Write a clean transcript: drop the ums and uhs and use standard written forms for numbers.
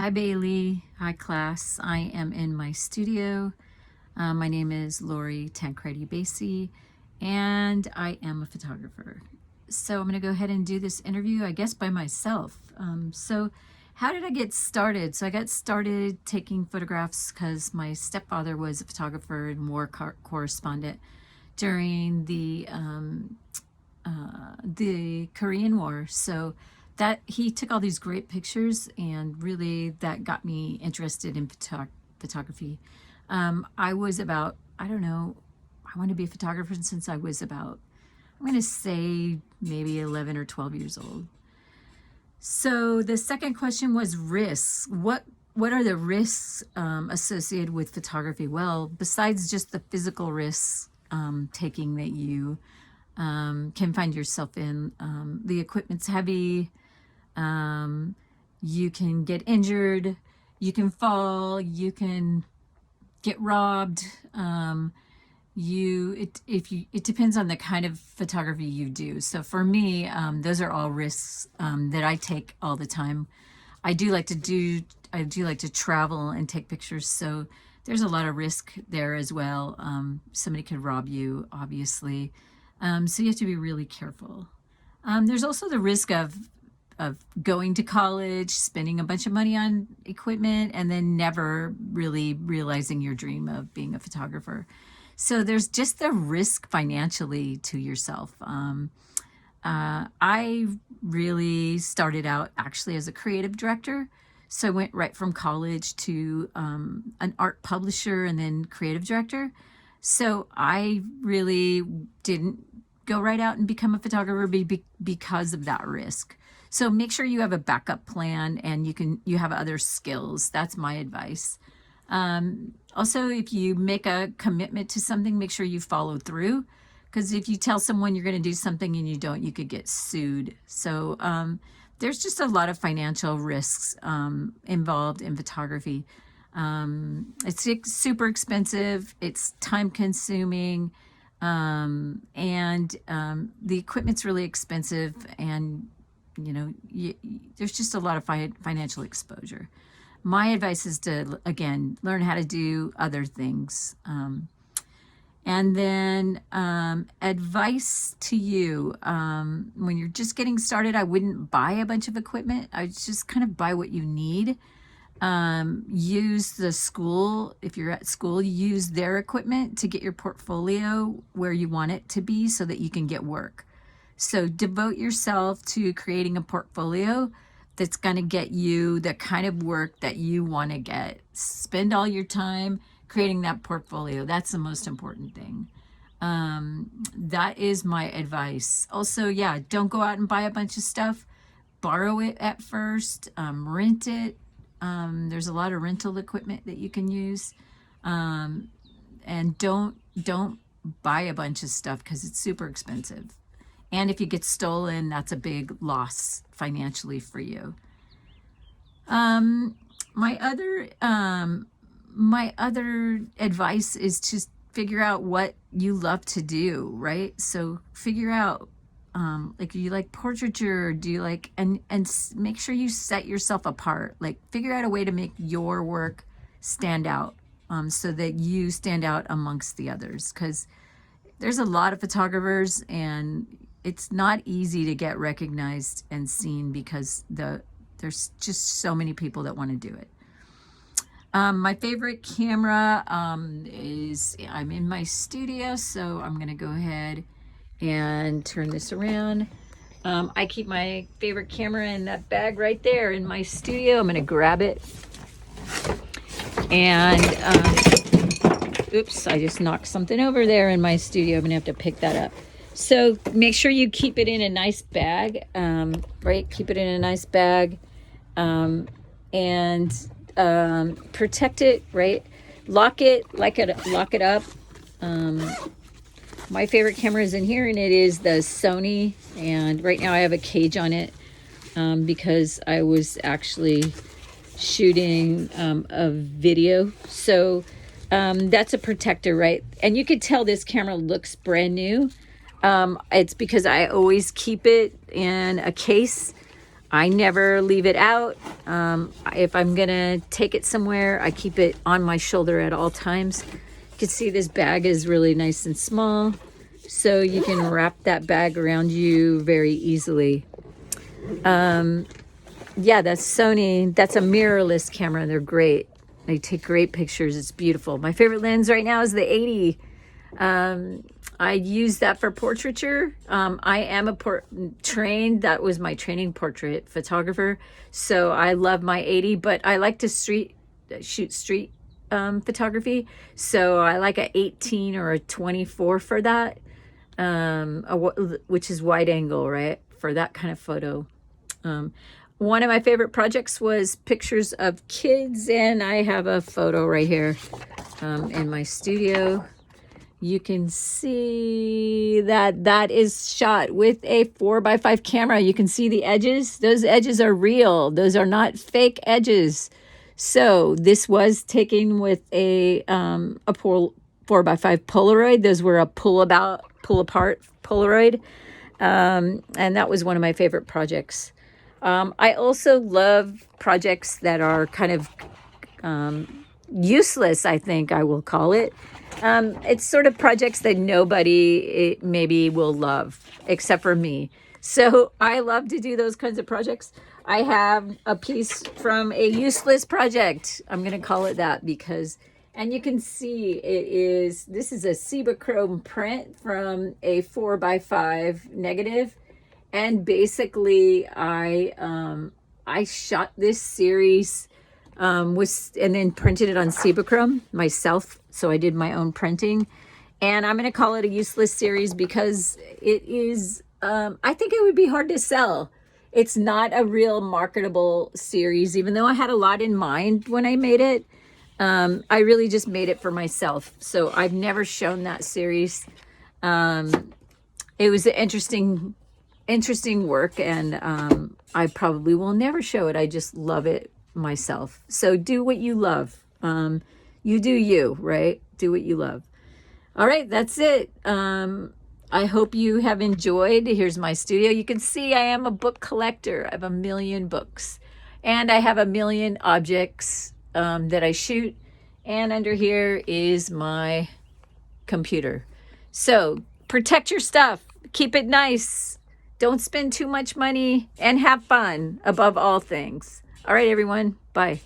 Hi Bailey, hi class. I am in my studio. My name is Lori Tancredi-Baese and I am a photographer. So I'm going to go ahead and do this interview, I guess, by myself. So how did I get started? So I got started taking photographs because my stepfather was a photographer and war correspondent during the Korean War. So that he took all these great pictures, and really that got me interested in photography. I was about, I don't know, I wanted to be a photographer since I was about, I'm going to say maybe 11 or 12 years old. So the second question was risks. What are the risks associated with photography? Well, besides just the physical risks taking that you can find yourself in, the equipment's heavy, you can get injured, you can fall, you can get robbed. It depends on the kind of photography you do. So for me, those are all risks that I take all the time. I do like to travel and take pictures, so there's a lot of risk there as well. Somebody could rob you, obviously. So you have to be really careful. There's also the risk of going to college, spending a bunch of money on equipment, and then never really realizing your dream of being a photographer. So there's just the risk financially to yourself. I really started out actually as a creative director. So I went right from college to an art publisher and then creative director. So I really didn't go right out and become a photographer because of that risk. So make sure you have a backup plan and you have other skills. That's my advice. Also, if you make a commitment to something, make sure you follow through. Because if you tell someone you're going to do something and you don't, you could get sued. So there's just a lot of financial risks involved in photography. It's super expensive. It's time consuming. And the equipment's really expensive, and there's just a lot of financial exposure. My advice is to, again, learn how to do other things. And then advice to you, when you're just getting started, I wouldn't buy a bunch of equipment. I would just kind of buy what you need. Use the school, if you're at school, use their equipment to get your portfolio where you want it to be so that you can get work. So devote yourself to creating a portfolio that's going to get you the kind of work that you want to get. Spend all your time creating that portfolio. That's the most important thing. That is my advice. Also, yeah, don't go out and buy a bunch of stuff. Borrow it at first, rent it. There's a lot of rental equipment that you can use. And don't buy a bunch of stuff because it's super expensive. And if you get stolen, that's a big loss financially for you. My other advice is to figure out what you love to do, right? So figure out, like, do you like portraiture? Do you like, and make sure you set yourself apart. Like, figure out a way to make your work stand out, so that you stand out amongst the others. Because there's a lot of photographers, and it's not easy to get recognized and seen because there's just so many people that want to do it. My favorite camera is, I'm in my studio, so I'm going to go ahead and turn this around. I keep my favorite camera in that bag right there in my studio. I'm going to grab it. And, oops, I just knocked something over there in my studio. I'm going to have to pick that up. So make sure you keep it in a nice bag, right? Keep it in a nice bag, and protect it, right? Lock it up. My favorite camera is in here, and it is the Sony. And right now I have a cage on it because I was actually shooting a video. So that's a protector, right? And you could tell this camera looks brand new. It's because I always keep it in a case I never leave it out. If I'm gonna take it somewhere, I keep it on my shoulder at all times. You can see this bag is really nice and small, so you can wrap that bag around you very easily. Yeah, that's Sony. That's a mirrorless camera. They're great. They take great pictures. It's beautiful. My favorite lens right now is the 80. I use that for portraiture. I am trained. That was my training, portrait photographer. So I love my 80, but I like to shoot street photography. So I like a 18 or a 24 for that, which is wide angle, right? For that kind of photo. One of my favorite projects was pictures of kids, and I have a photo right here in my studio. You can see that is shot with a 4x5 camera. You can see the edges. Those edges are real. Those are not fake edges. So this was taken with a 4x5 Polaroid. Those were a pull apart Polaroid. And that was one of my favorite projects. I also love projects that are kind of useless, I think I will call it. It's sort of projects that nobody maybe will love except for me. So I love to do those kinds of projects. I have a piece from a useless project. I'm going to call it that because, and you can see this is a Cibachrome print from a 4x5 negative. And basically I shot this series and then printed it on Cibachrome myself. So I did my own printing, and I'm going to call it a useless series because it is, I think it would be hard to sell. It's not a real marketable series, even though I had a lot in mind when I made it. I really just made it for myself. So I've never shown that series. It was an interesting work, and I probably will never show it. I just love it myself. So do what you love. You do you, right? Do what you love. All right, that's it. I hope you have enjoyed. Here's my studio. You can see I am a book collector. I have 1 million books, and I have 1 million objects that I shoot. And under here is my computer. So protect your stuff. Keep it nice. Don't spend too much money, and have fun above all things. All right, everyone. Bye.